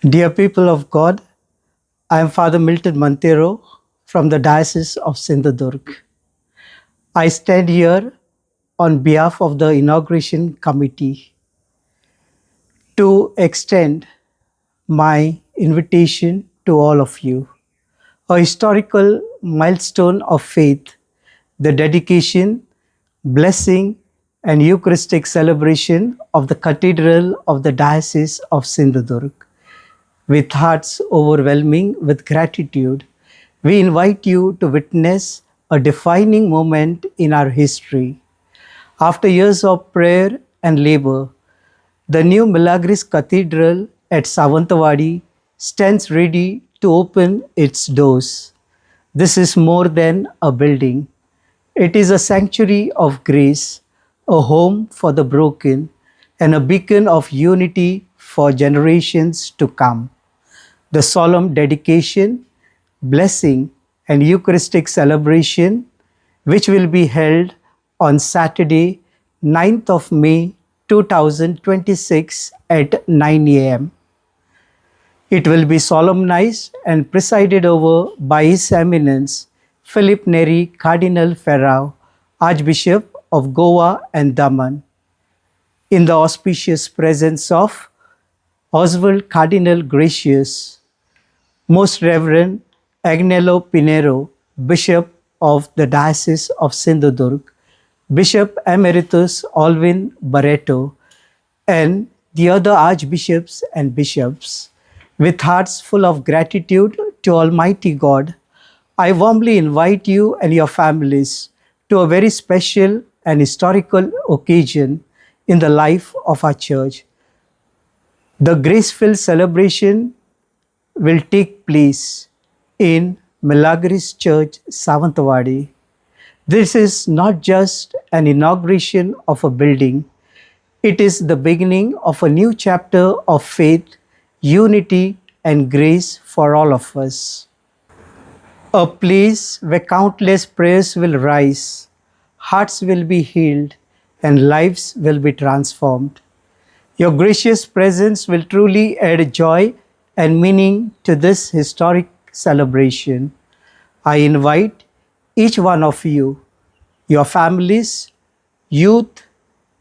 Dear people of God, I am Father Milton Montero from the Diocese of Sindhudurg. I stand here on behalf of the Inauguration Committee to extend my invitation to all of you. A historical milestone of faith, the dedication, blessing, and Eucharistic celebration of the Cathedral of the Diocese of Sindhudurg. With hearts overwhelming with gratitude, we invite you to witness a defining moment in our history. After years of prayer and labor, the new Milagris Cathedral at Sawantwadi stands ready to open its doors. This is more than a building. It is a sanctuary of grace, a home for the broken, and a beacon of unity for generations to come. The solemn dedication, blessing, and Eucharistic celebration, which will be held on Saturday, 9th of May 2026 at 9 a.m. It will be solemnized and presided over by His Eminence, Filipe Neri, Cardinal Ferrão, Archbishop of Goa and Daman, in the auspicious presence of Oswald Cardinal Gracias, Most Reverend Agnelo Pinheiro, Bishop of the Diocese of Sindhudurg, Bishop Emeritus Alwyn Barreto, and the other archbishops and bishops. With hearts full of gratitude to Almighty God, I warmly invite you and your families to a very special and historical occasion in the life of our church. The grace-filled celebration will take place in Milagris Church Sawantwadi. This is not just an inauguration of a building, it is the beginning of a new chapter of faith, unity, and grace for all of us. A place where countless prayers will rise, hearts will be healed, and lives will be transformed. Your gracious presence will truly add joy and meaning to this historic celebration. I invite each one of you, your families, youth,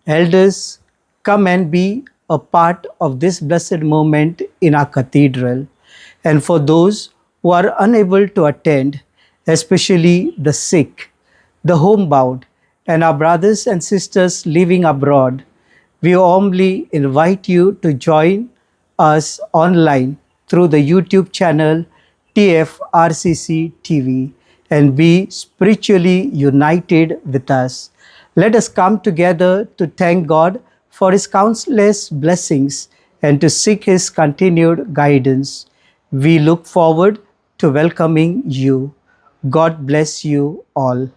elders, come and be a part of this blessed moment in our cathedral. And for those who are unable to attend, especially the sick, the homebound, and our brothers and sisters living abroad, we warmly invite you to join us online through the YouTube channel TFRCC TV and be spiritually united with us. Let us come together to thank God for His countless blessings and to seek His continued guidance. We look forward to welcoming you. God bless you all.